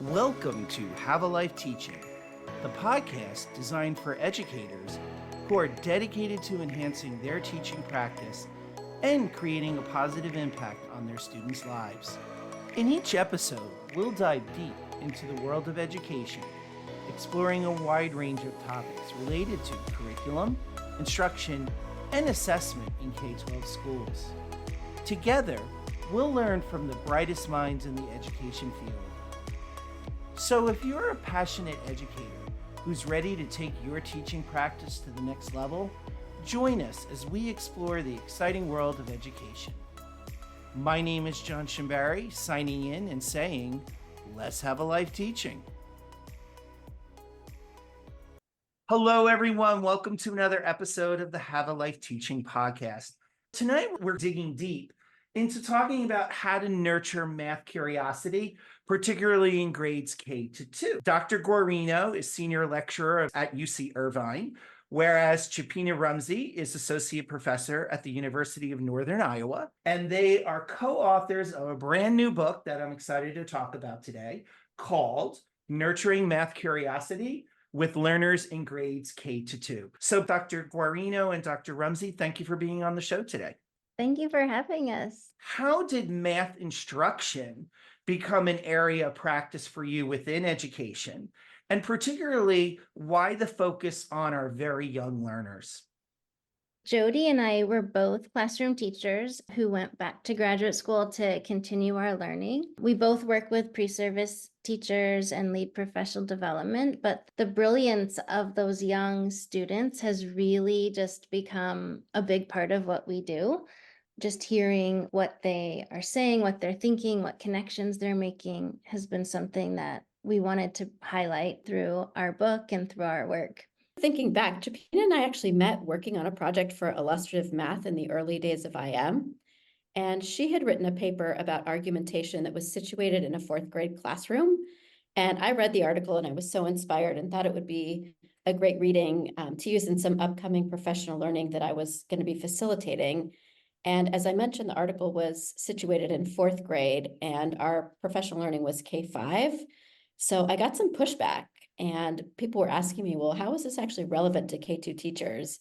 Welcome to Have a Life Teaching, the podcast designed for educators who are dedicated to enhancing their teaching practice and creating a positive impact on their students' lives. In each episode, we'll dive deep into the world of education, exploring a wide range of topics related to curriculum, instruction, and assessment in K-12 schools. Together, we'll learn from the brightest minds in the education field. So if you're a passionate educator who's ready to take your teaching practice to the next level, join us as we explore the exciting world of education. My name is John Shimbari, signing in and saying, let's have a life teaching. Hello, everyone. Welcome to another episode of the Have a Life Teaching podcast. Tonight, we're digging deep into talking about how to nurture math curiosity, particularly in grades K-2. Dr. Guarino is senior lecturer at UC Irvine, whereas Chepina Rumsey is associate professor at the University of Northern Iowa. And they are co-authors of a brand new book that I'm excited to talk about today called Nurturing Math Curiosity with Learners in Grades K-2. So Dr. Guarino and Dr. Rumsey, thank you for being on the show today. Thank you for having us. How did math instruction become an area of practice for you within education? And particularly, why the focus on our very young learners? Jody and I were both classroom teachers who went back to graduate school to continue our learning. We both work with pre-service teachers and lead professional development, but the brilliance of those young students has really just become a big part of what we do. Just hearing what they are saying, what they're thinking, what connections they're making has been something that we wanted to highlight through our book and through our work. Thinking back, Chepina and I actually met working on a project for illustrative math in the early days of IM. And she had written a paper about argumentation that was situated in a fourth grade classroom. And I read the article and I was so inspired and thought it would be a great reading to use in some upcoming professional learning that I was going to be facilitating. And as I mentioned, the article was situated in fourth grade and our professional learning was K-5. So I got some pushback and people were asking me, well, how is this actually relevant to K-2 teachers?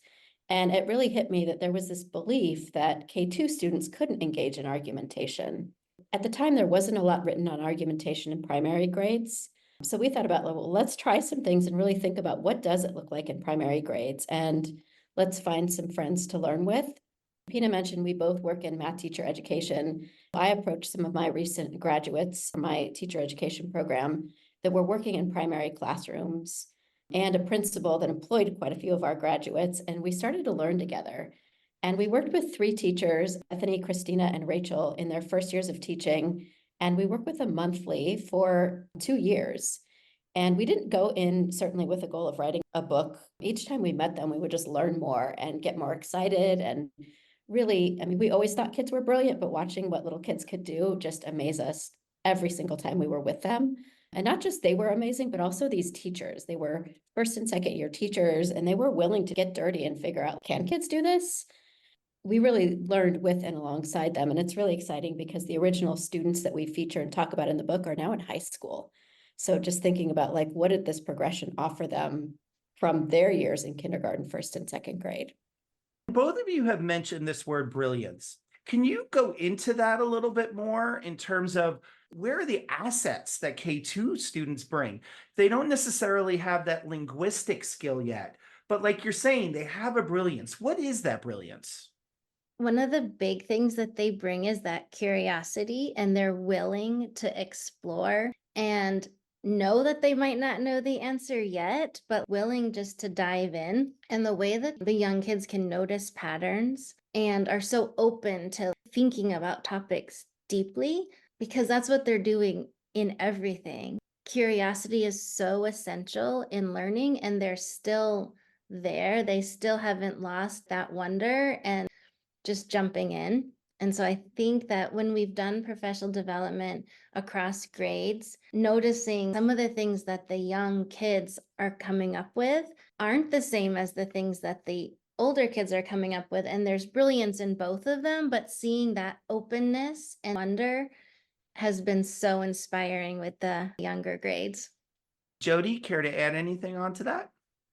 And it really hit me that there was this belief that K-2 students couldn't engage in argumentation. At the time, there wasn't a lot written on argumentation in primary grades. So we thought about, well, let's try some things and really think about what does it look like in primary grades, and let's find some friends to learn with. Pina mentioned we both work in math teacher education. I approached some of my recent graduates from my teacher education program that were working in primary classrooms and a principal that employed quite a few of our graduates, and we started to learn together. And we worked with 3 teachers, Bethany, Christina, and Rachel, in their first years of teaching, and we worked with them monthly for 2 years. And we didn't go in certainly with the goal of writing a book. Each time we met them, we would just learn more and get more excited. And really, I mean, we always thought kids were brilliant, but watching what little kids could do just amazed us every single time we were with them. And not just they were amazing, but also these teachers. They were first and second year teachers, and they were willing to get dirty and figure out, can kids do this? We really learned with and alongside them. And it's really exciting because the original students that we feature and talk about in the book are now in high school. So just thinking about, like, what did this progression offer them from their years in kindergarten, first and second grade? Both of you have mentioned this word brilliance. Can you go into that a little bit more in terms of where are the assets that K-2 students bring? They don't necessarily have that linguistic skill yet, but like you're saying, they have a brilliance. What is that brilliance? One of the big things that they bring is that curiosity, and they're willing to explore and know that they might not know the answer yet, but willing just to dive in. And the way that the young kids can notice patterns and are so open to thinking about topics deeply, because that's what they're doing in everything. Curiosity is so essential in learning, and they're still there. They still haven't lost that wonder and just jumping in. And so I think that when we've done professional development across grades, noticing some of the things that the young kids are coming up with aren't the same as the things that the older kids are coming up with. And there's brilliance in both of them, but seeing that openness and wonder has been so inspiring with the younger grades. Jody, care to add anything onto that?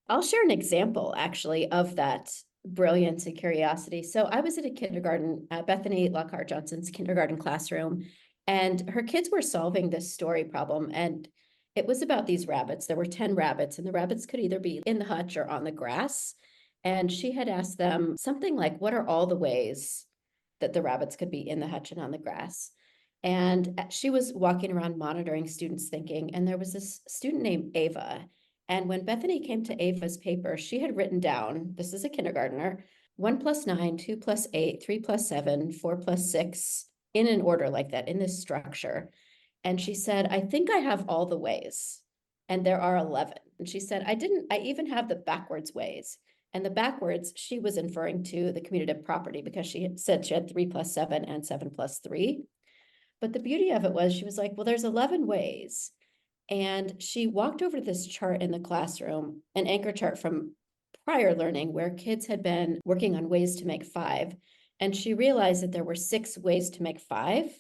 I'll share an example actually of that brilliance and curiosity. So I was at a kindergarten, Bethany Lockhart Johnson's kindergarten classroom, and her kids were solving this story problem. And it was about these rabbits. There were 10 rabbits, and the rabbits could either be in the hutch or on the grass. And she had asked them something like, what are all the ways that the rabbits could be in the hutch and on the grass? And she was walking around monitoring students' thinking, and there was this student named Ava. And when Bethany came to Ava's paper, she had written down, this is a kindergartner, 1 + 9, 2 + 8, 3 + 7, 4 + 6, in an order like that, in this structure. And she said, I think I have all the ways. And there are 11. And she said, I even have the backwards ways. And the backwards, she was inferring to the commutative property because she had said she had 3 + 7 and 7 + 3. But the beauty of it was she was like, well, there's 11 ways. And she walked over to this chart in the classroom, an anchor chart from prior learning where kids had been working on ways to make 5. And she realized that there were 6 ways to make 5.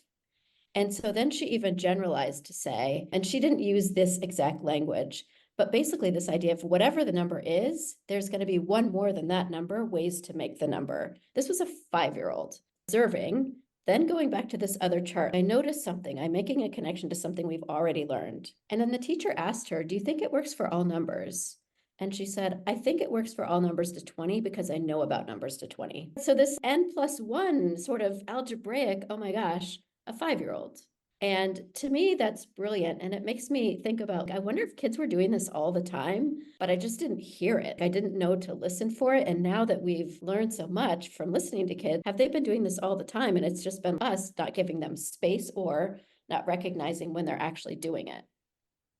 And so then she even generalized to say, and she didn't use this exact language, but basically this idea of whatever the number is, there's going to be one more than that number ways to make the number. This was a 5-year-old observing. Then going back to this other chart, I noticed something. I'm making a connection to something we've already learned. And then the teacher asked her, do you think it works for all numbers? And she said, I think it works for all numbers to 20 because I know about numbers to 20. So this n+1 sort of algebraic, oh my gosh, a 5-year-old. And to me, that's brilliant. And it makes me think about, I wonder if kids were doing this all the time, but I just didn't hear it. I didn't know to listen for it. And now that we've learned so much from listening to kids, have they been doing this all the time? And it's just been us not giving them space or not recognizing when they're actually doing it.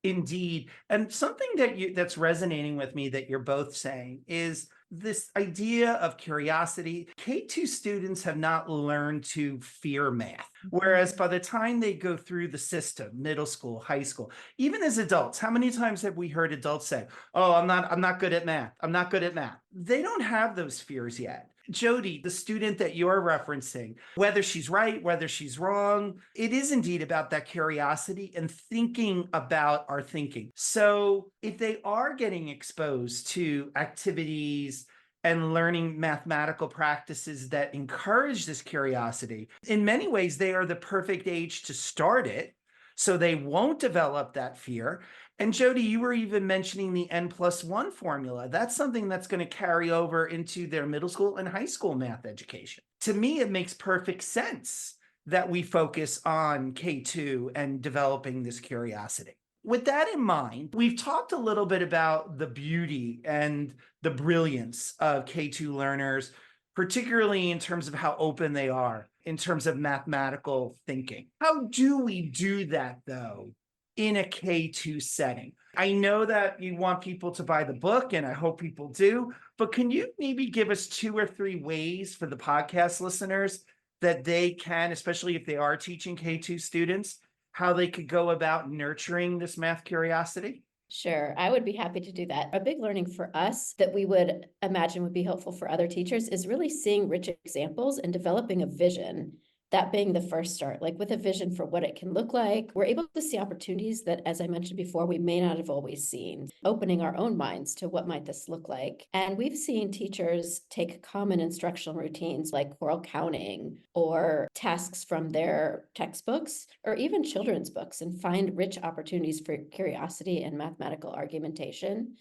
Indeed. And something that's resonating with me that you're both saying is this idea of curiosity. K-2 students have not learned to fear math. Whereas by the time they go through the system, middle school, high school, even as adults, how many times have we heard adults say, oh, I'm not good at math. I'm not good at math. They don't have those fears yet. Jody, the student that you're referencing, whether she's right, whether she's wrong, it is indeed about that curiosity and thinking about our thinking. So if they are getting exposed to activities and learning mathematical practices that encourage this curiosity, in many ways, they are the perfect age to start it. So they won't develop that fear. And Jody, you were even mentioning the n+1 formula. That's something that's going to carry over into their middle school and high school math education. To me, it makes perfect sense that we focus on K-2 and developing this curiosity. With that in mind, we've talked a little bit about the beauty and the brilliance of K-2 learners, particularly in terms of how open they are in terms of mathematical thinking. How do we do that, though, in a K-2 setting? I know that you want people to buy the book, and I hope people do, but can you maybe give us 2 or 3 ways for the podcast listeners that they can, especially if they are teaching K-2 students, how they could go about nurturing this math curiosity? Sure, I would be happy to do that. A big learning for us that we would imagine would be helpful for other teachers is really seeing rich examples and developing a vision. That being the first start, like with a vision for what it can look like. We're able to see opportunities that, as I mentioned before, we may not have always seen, opening our own minds to what might this look like. And we've seen teachers take common instructional routines like choral counting or tasks from their textbooks or even children's books and find rich opportunities for curiosity and mathematical argumentation.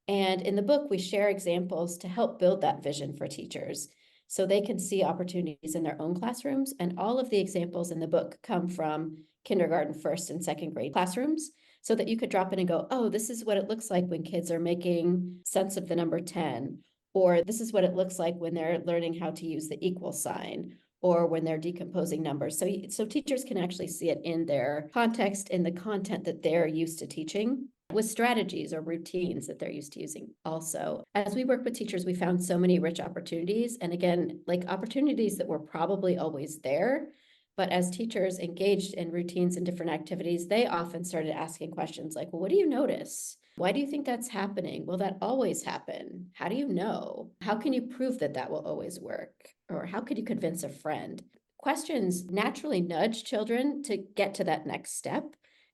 And in the book, we share examples to help build that vision for teachers, so they can see opportunities in their own classrooms. And all of the examples in the book come from kindergarten, first and second grade classrooms, so that you could drop in and go, oh, this is what it looks like when kids are making sense of the number 10, or this is what it looks like when they're learning how to use the equal sign, or when they're decomposing numbers. So teachers can actually see it in their context, in the content that they're used to teaching, with strategies or routines that they're used to using also. As we work with teachers, we found so many rich opportunities. And again, like opportunities that were probably always there, but as teachers engaged in routines and different activities, they often started asking questions like, well, what do you notice? Why do you think that's happening? Will that always happen? How do you know? How can you prove that that will always work? Or how could you convince a friend? Questions naturally nudge children to get to that next step.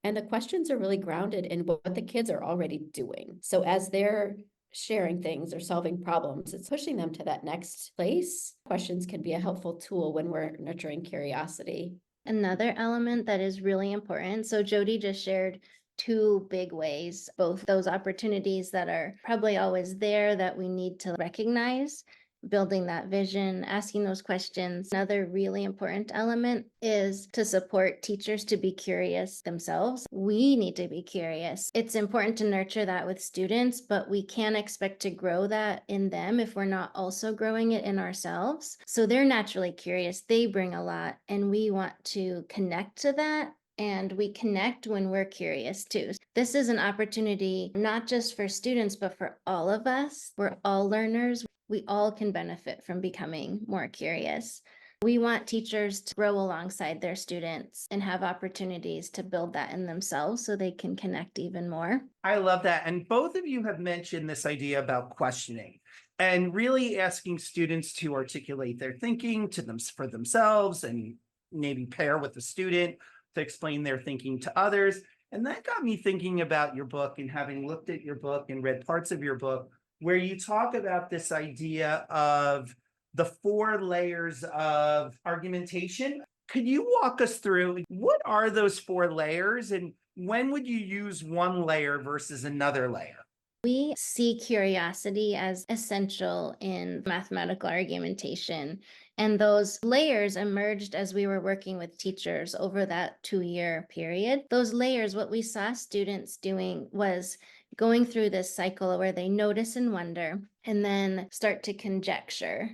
And the questions are really grounded in what the kids are already doing. So as they're sharing things or solving problems, it's pushing them to that next place. Questions can be a helpful tool when we're nurturing curiosity. Another element that is really important. So Jody just shared two big ways, both those opportunities that are probably always there that we need to recognize, building that vision, asking those questions. Another really important element is to support teachers to be curious themselves. We need to be curious. It's important to nurture that with students, but we can't expect to grow that in them if we're not also growing it in ourselves. So they're naturally curious. They bring a lot, and we want to connect to that. And we connect when we're curious too. This is an opportunity not just for students, but for all of us. We're all learners. We all can benefit from becoming more curious. We want teachers to grow alongside their students and have opportunities to build that in themselves so they can connect even more. I love that. And both of you have mentioned this idea about questioning and really asking students to articulate their thinking to them for themselves and maybe pair with the student to explain their thinking to others. And that got me thinking about your book and having looked at your book and read parts of your book where you talk about this idea of the 4 layers of argumentation. Could you walk us through what are those 4 layers and when would you use one layer versus another layer? We see curiosity as essential in mathematical argumentation. And those layers emerged as we were working with teachers over that 2-year period. Those layers, what we saw students doing was going through this cycle where they notice and wonder, and then start to conjecture,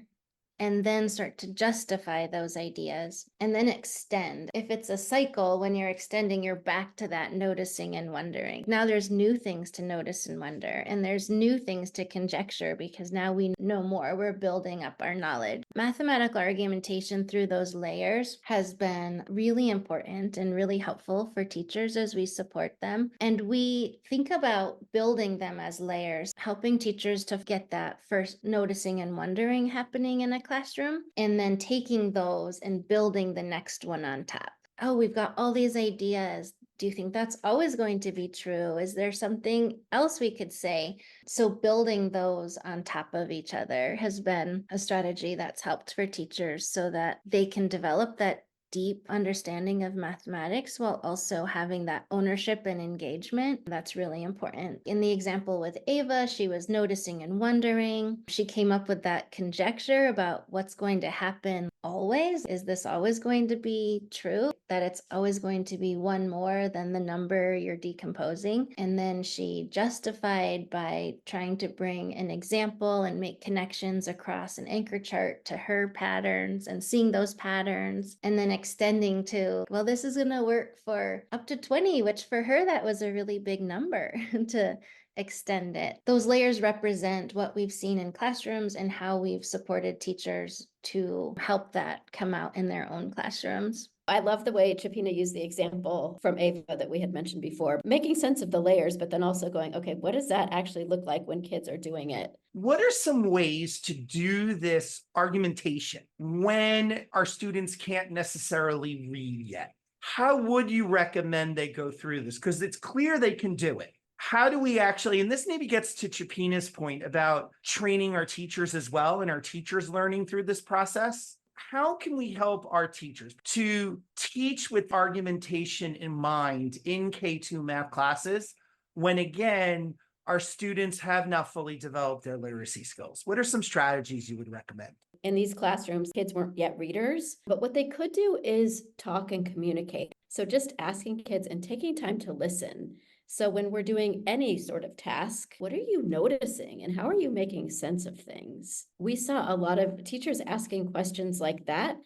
and then start to justify those ideas, and then extend. If it's a cycle, when you're extending, you're back to that noticing and wondering. Now there's new things to notice and wonder, and there's new things to conjecture because now we know more. We're building up our knowledge. Mathematical argumentation through those layers has been really important and really helpful for teachers as we support them. And we think about building them as layers, helping teachers to get that first noticing and wondering happening in a classroom, and then taking those and building the next one on top. Oh, we've got all these ideas. Do you think that's always going to be true? Is there something else we could say? So building those on top of each other has been a strategy that's helped for teachers so that they can develop that deep understanding of mathematics while also having that ownership and engagement. That's really important. In the example with Ava, she was noticing and wondering. She came up with that conjecture about what's going to happen always. Is this always going to be true? That it's always going to be one more than the number you're decomposing. And then she justified by trying to bring an example and make connections across an anchor chart to her patterns and seeing those patterns, and then extending to, well, this is going to work for up to 20, which for her, that was a really big number to extend it. Those layers represent what we've seen in classrooms and how we've supported teachers to help that come out in their own classrooms. I love the way Chepina used the example from Ava that we had mentioned before, making sense of the layers, but then also going, okay, what does that actually look like when kids are doing it? What are some ways to do this argumentation when our students can't necessarily read yet? How would you recommend they go through this? Because it's clear they can do it. How do we actually, and this maybe gets to Chepina's point about training our teachers as well and our teachers learning through this process. How can we help our teachers to teach with argumentation in mind in K-2 math classes when, again, our students have not fully developed their literacy skills? What are some strategies you would recommend? In these classrooms, kids weren't yet readers, but what they could do is talk and communicate. So just asking kids and taking time to listen. So when we're doing any sort of task, what are you noticing and how are you making sense of things? We saw a lot of teachers asking questions like that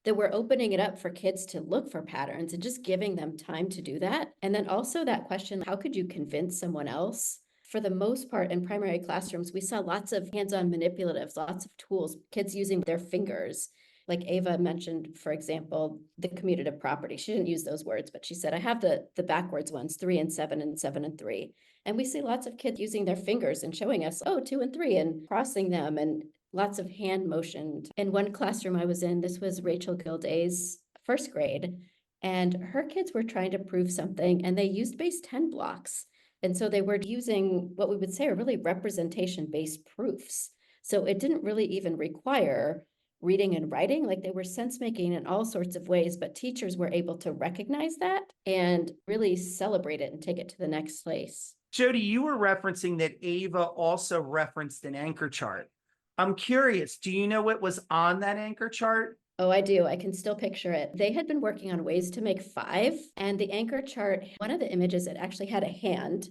we're opening it up for kids to look for patterns and just giving them time to do that. And then also that question, how could you convince someone else? For the most part, in primary classrooms, we saw lots of hands-on manipulatives, lots of tools, kids using their fingers. Like Ava mentioned, for example, the commutative property. She didn't use those words, but she said, I have the backwards ones, 3 and 7 and 7 and 3. And we see lots of kids using their fingers and showing us, 2 and 3 and crossing them and lots of hand motion. In one classroom I was in, this was Rachel Gilday's first grade, and her kids were trying to prove something, and they used base 10 blocks. And so they were using what we would say are really representation-based proofs. So it didn't really even require reading and writing, like they were sense making in all sorts of ways, but teachers were able to recognize that and really celebrate it and take it to the next place. Jody, you were referencing that Ava also referenced an anchor chart. I'm curious, do you know what was on that anchor chart? Oh, I do. I can still picture it. They had been working on ways to make 5, and the anchor chart, one of the images, it actually had a hand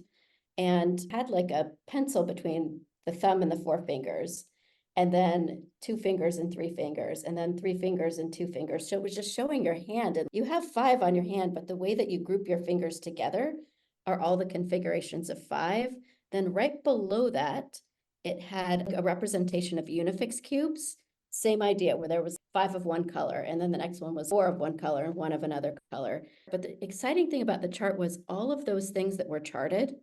and had like a pencil between the thumb and the 4 fingers, and then 2 fingers and 3 fingers, and then 3 fingers and 2 fingers. So it was just showing your hand, and you have 5 on your hand, but the way that you group your fingers together are all the configurations of 5. Then right below that, it had a representation of unifix cubes. Same idea, where there was 5 of one color, and then the next one was 4 of one color and 1 of another color. But the exciting thing about the chart was all of those things that were charted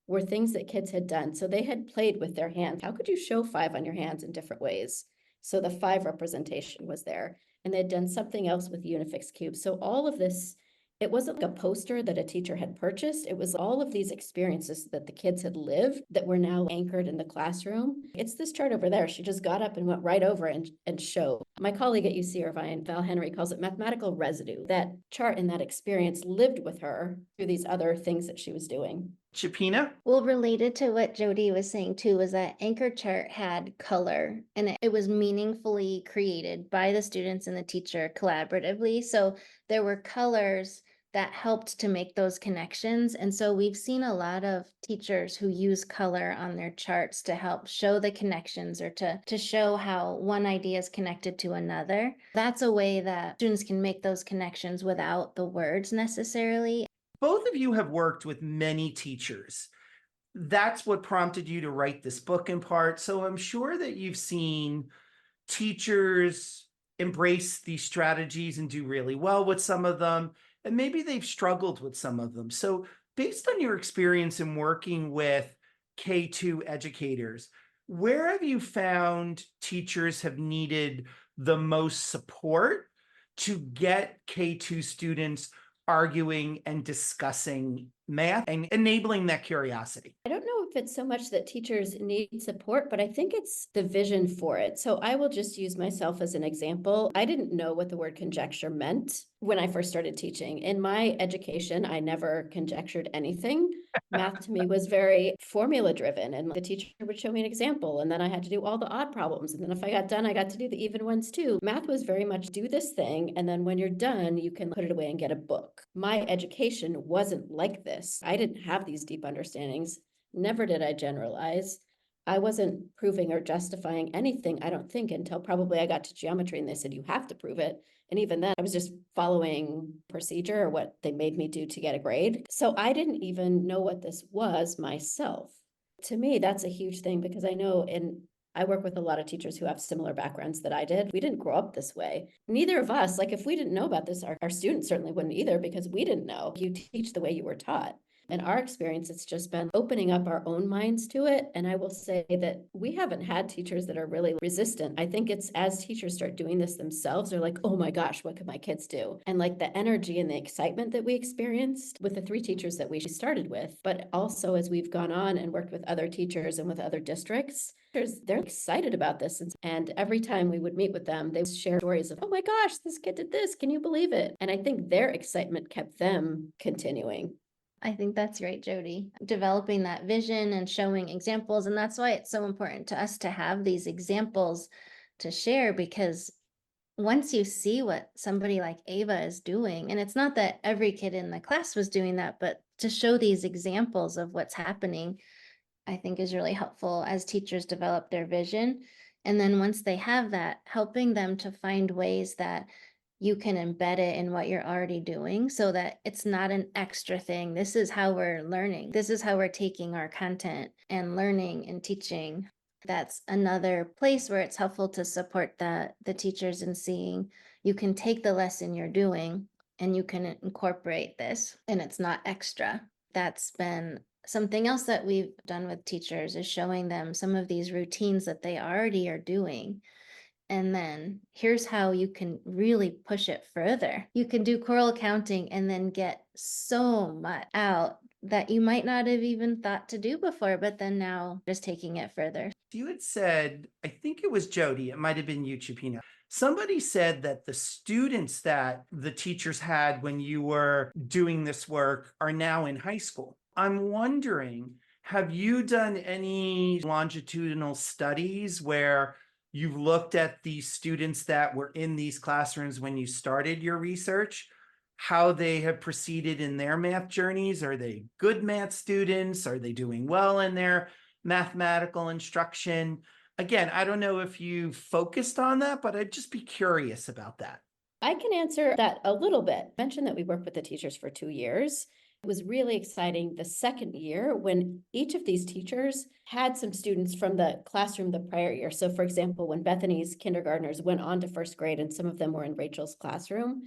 were things that kids had done. So they had played with their hands. How could you show 5 on your hands in different ways? So the 5 representation was there, and they'd done something else with unifix cubes. So all of this, it wasn't like a poster that a teacher had purchased. It was all of these experiences that the kids had lived that were now anchored in the classroom. It's this chart over there. She just got up and went right over and showed. My colleague at UC Irvine, Val Henry, calls it mathematical residue. That chart and that experience lived with her through these other things that she was doing. Chepina? Well, related to what Jody was saying too, was that anchor chart had color and it was meaningfully created by the students and the teacher collaboratively. So there were colors that helped to make those connections. And so we've seen a lot of teachers who use color on their charts to help show the connections or to show how one idea is connected to another. That's a way that students can make those connections without the words necessarily. Both of you have worked with many teachers. That's what prompted you to write this book in part. So I'm sure that you've seen teachers embrace these strategies and do really well with some of them, and maybe they've struggled with some of them. So based on your experience in working with K-2 educators, where have you found teachers have needed the most support to get K-2 students arguing and discussing math and enabling that curiosity? I don't know if it's so much that teachers need support, but I think it's the vision for it. So I will just use myself as an example. I didn't know what the word conjecture meant when I first started teaching. In my education, I never conjectured anything. Math to me was very formula driven, and the teacher would show me an example, and then I had to do all the odd problems. And then if I got done, I got to do the even ones too. Math was very much do this thing, and then when you're done, you can put it away and get a book. My education wasn't like this. I didn't have these deep understandings. Never did I generalize. I wasn't proving or justifying anything, I don't think, until probably I got to geometry and they said, you have to prove it. And even then, I was just following procedure or what they made me do to get a grade. So I didn't even know what this was myself. To me, that's a huge thing because I know I work with a lot of teachers who have similar backgrounds that I did. We didn't grow up this way. Neither of us, like if we didn't know about this, our students certainly wouldn't either because we didn't know. You teach the way you were taught. In our experience, it's just been opening up our own minds to it. And I will say that we haven't had teachers that are really resistant. I think it's as teachers start doing this themselves, they're like, oh my gosh, what could my kids do? And like the energy and the excitement that we experienced with the 3 teachers that we started with, but also as we've gone on and worked with other teachers and with other districts, they're excited about this. And every time we would meet with them, they would share stories of, oh my gosh, this kid did this. Can you believe it? And I think their excitement kept them continuing. I think that's great, Jody. Developing that vision and showing examples. And that's why it's so important to us to have these examples to share, because once you see what somebody like Ava is doing, and it's not that every kid in the class was doing that, but to show these examples of what's happening, I think is really helpful as teachers develop their vision. And then once they have that, helping them to find ways that you can embed it in what you're already doing so that it's not an extra thing. This is how we're learning. This is how we're taking our content and learning and teaching. That's another place where it's helpful to support the teachers in seeing you can take the lesson you're doing and you can incorporate this and it's not extra. That's been Something else that we've done with teachers is showing them some of these routines that they already are doing. And then here's how you can really push it further. You can do choral counting and then get so much out that you might not have even thought to do before, but then now just taking it further. You had said, I think it was Jody, it might have been you, Chepina. Somebody said that the students that the teachers had when you were doing this work are now in high school. I'm wondering, have you done any longitudinal studies where you've looked at the students that were in these classrooms when you started your research, how they have proceeded in their math journeys? Are they good math students? Are they doing well in their mathematical instruction? Again, I don't know if you focused on that, but I'd just be curious about that. I can answer that a little bit. I mentioned that we worked with the teachers for 2 years. It was really exciting the second year when each of these teachers had some students from the classroom the prior year. So for example, when Bethany's kindergartners went on to first grade and some of them were in Rachel's classroom,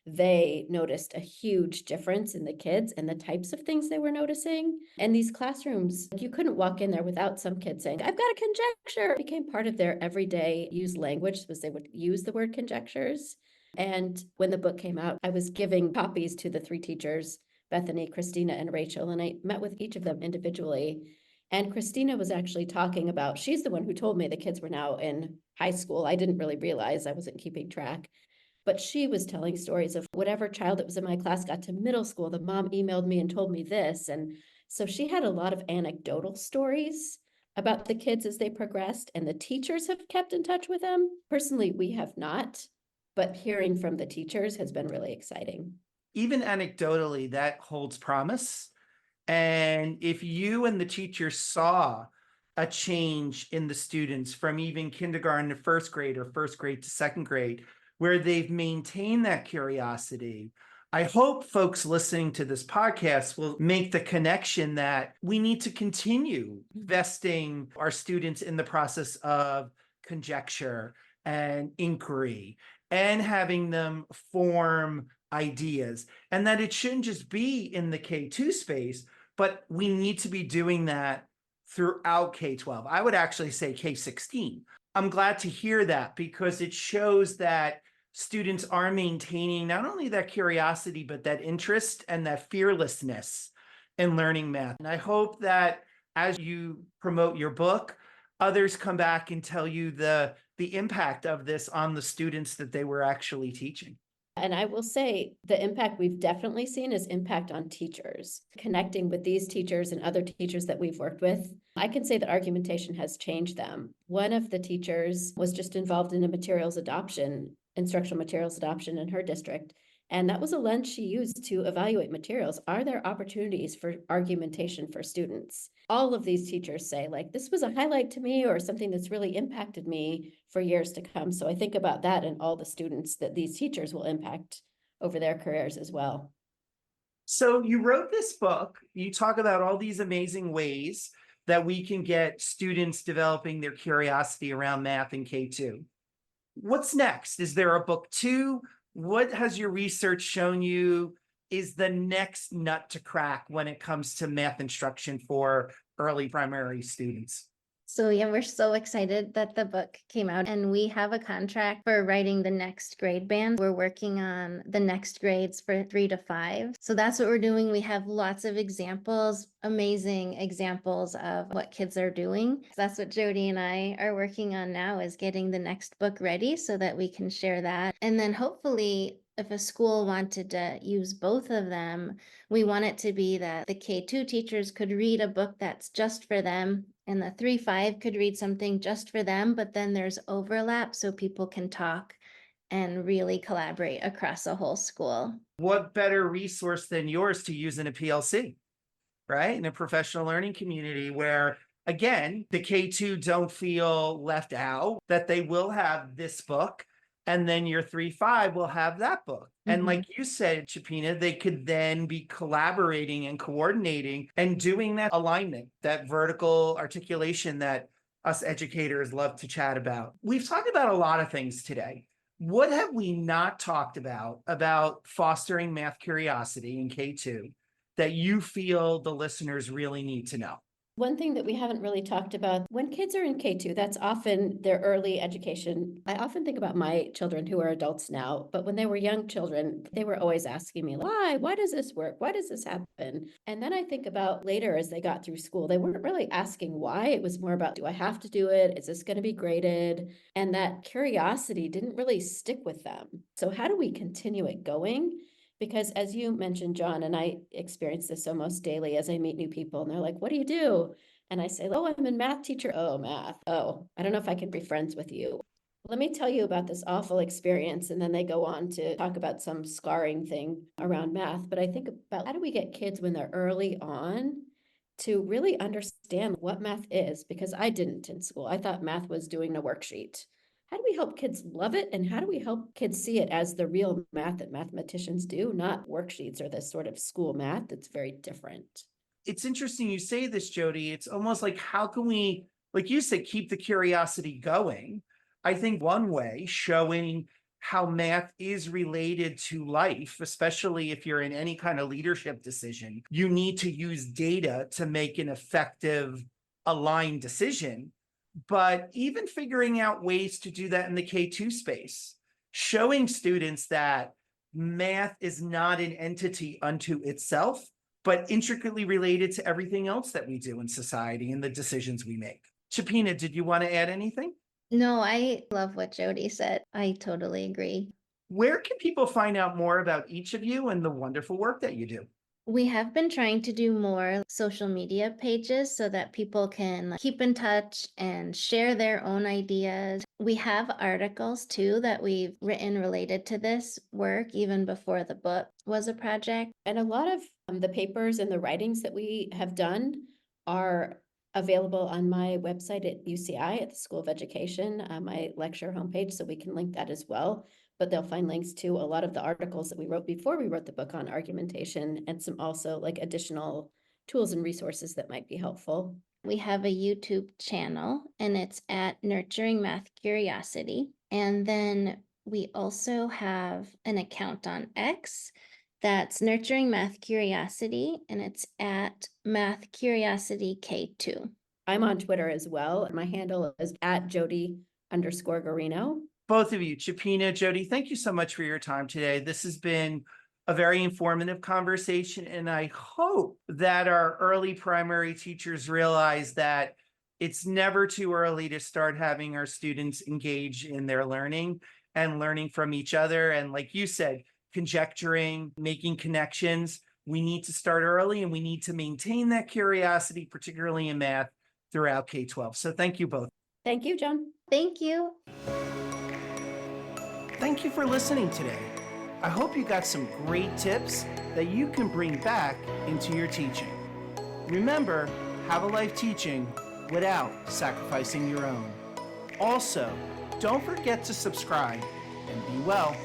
they noticed a huge difference in the kids and the types of things they were noticing. And these classrooms, you couldn't walk in there without some kids saying, I've got a conjecture. It became part of their everyday used language, was they would use the word conjectures. And when the book came out, I was giving copies to the 3 teachers, Bethany, Christina, and Rachel, and I met with each of them individually. And Christina was actually talking about, she's the one who told me the kids were now in high school. I didn't really realize, I wasn't keeping track. But she was telling stories of whatever child that was in my class got to middle school, the mom emailed me and told me this. And so she had a lot of anecdotal stories about the kids as they progressed, and the teachers have kept in touch with them. Personally, we have not, but hearing from the teachers has been really exciting. Even anecdotally, that holds promise. And if you and the teacher saw a change in the students from even kindergarten to first grade or first grade to second grade, where they've maintained that curiosity, I hope folks listening to this podcast will make the connection that we need to continue investing our students in the process of conjecture and inquiry and having them form ideas, and that it shouldn't just be in the K-2 space, but we need to be doing that throughout K-12. I would actually say K-16. I'm glad to hear that because it shows that students are maintaining not only that curiosity, but that interest and that fearlessness in learning math. And I hope that as you promote your book, others come back and tell you the impact of this on the students that they were actually teaching. And I will say the impact we've definitely seen is impact on teachers. Connecting with these teachers and other teachers that we've worked with, I can say that argumentation has changed them. One of the teachers was just involved in a materials adoption, instructional materials adoption in her district. And that was a lens she used to evaluate materials. Are there opportunities for argumentation for students? All of these teachers say, like, this was a highlight to me or something that's really impacted me for years to come. So I think about that and all the students that these teachers will impact over their careers as well. So you wrote this book, you talk about all these amazing ways that we can get students developing their curiosity around math in K-2. What's next? Is there a book 2? What has your research shown you is the next nut to crack when it comes to math instruction for early primary students? So yeah, we're so excited that the book came out and we have a contract for writing the next grade band. We're working on the next grades for 3 to 5. So that's what we're doing. We have lots of examples, amazing examples of what kids are doing. That's what Jody and I are working on now, is getting the next book ready so that we can share that. And then hopefully if a school wanted to use both of them, we want it to be that the K-2 teachers could read a book that's just for them, and the 3-5 could read something just for them, but then there's overlap so people can talk and really collaborate across a whole school. What better resource than yours to use in a PLC, right? In a professional learning community where, again, the K-2 don't feel left out, that they will have this book. And then your 3-5 will have that book. And like you said, Chepina, they could then be collaborating and coordinating and doing that alignment, that vertical articulation that us educators love to chat about. We've talked about a lot of things today. What have we not talked about fostering math curiosity in K-2? that you feel the listeners really need to know? One thing that we haven't really talked about, when kids are in K-2, that's often their early education. I often think about my children who are adults now, but when they were young children, they were always asking me, why? Why does this work? Why does this happen? And then I think about later as they got through school, they weren't really asking why. It was more about, do I have to do it? Is this going to be graded? And that curiosity didn't really stick with them. So how do we continue it going? Because as you mentioned, John, and I experience this almost daily as I meet new people and they're like, what do you do? And I say, oh, I'm a math teacher. Oh, math. Oh, I don't know if I can be friends with you. Let me tell you about this awful experience. And then they go on to talk about some scarring thing around math. But I think about how do we get kids when they're early on to really understand what math is? Because I didn't in school. I thought math was doing a worksheet. How do we help kids love it? And how do we help kids see it as the real math that mathematicians do, not worksheets or this sort of school math that's very different? It's interesting you say this, Jody. It's almost like, how can we, like you said, keep the curiosity going? I think one way, showing how math is related to life, especially if you're in any kind of leadership decision, you need to use data to make an effective, aligned decision. But even figuring out ways to do that in the K-2 space, showing students that math is not an entity unto itself, but intricately related to everything else that we do in society and the decisions we make. Chepina, did you want to add anything? No, I love what Jody said. I totally agree. Where can people find out more about each of you and the wonderful work that you do? We have been trying to do more social media pages so that people can keep in touch and share their own ideas. We have articles too that we've written related to this work even before the book was a project. And a lot of the papers and the writings that we have done are available on my website at UCI at the School of Education, my lecture homepage, so we can link that as well. But they'll find links to a lot of the articles that we wrote before we wrote the book on argumentation and some also like additional tools and resources that might be helpful. We have a YouTube channel and it's at Nurturing Math Curiosity. And then we also have an account on X that's Nurturing Math Curiosity and it's at Math Curiosity K2. I'm on Twitter as well. My handle is at Jody_Guarino. Both of you, Chepina, Jody, thank you so much for your time today. This has been a very informative conversation, and I hope that our early primary teachers realize that it's never too early to start having our students engage in their learning and learning from each other. And like you said, conjecturing, making connections. We need to start early and we need to maintain that curiosity, particularly in math, throughout K-12. So thank you both. Thank you, John. Thank you. Thank you for listening today. I hope you got some great tips that you can bring back into your teaching. Remember, have a life teaching without sacrificing your own. Also, don't forget to subscribe and be well.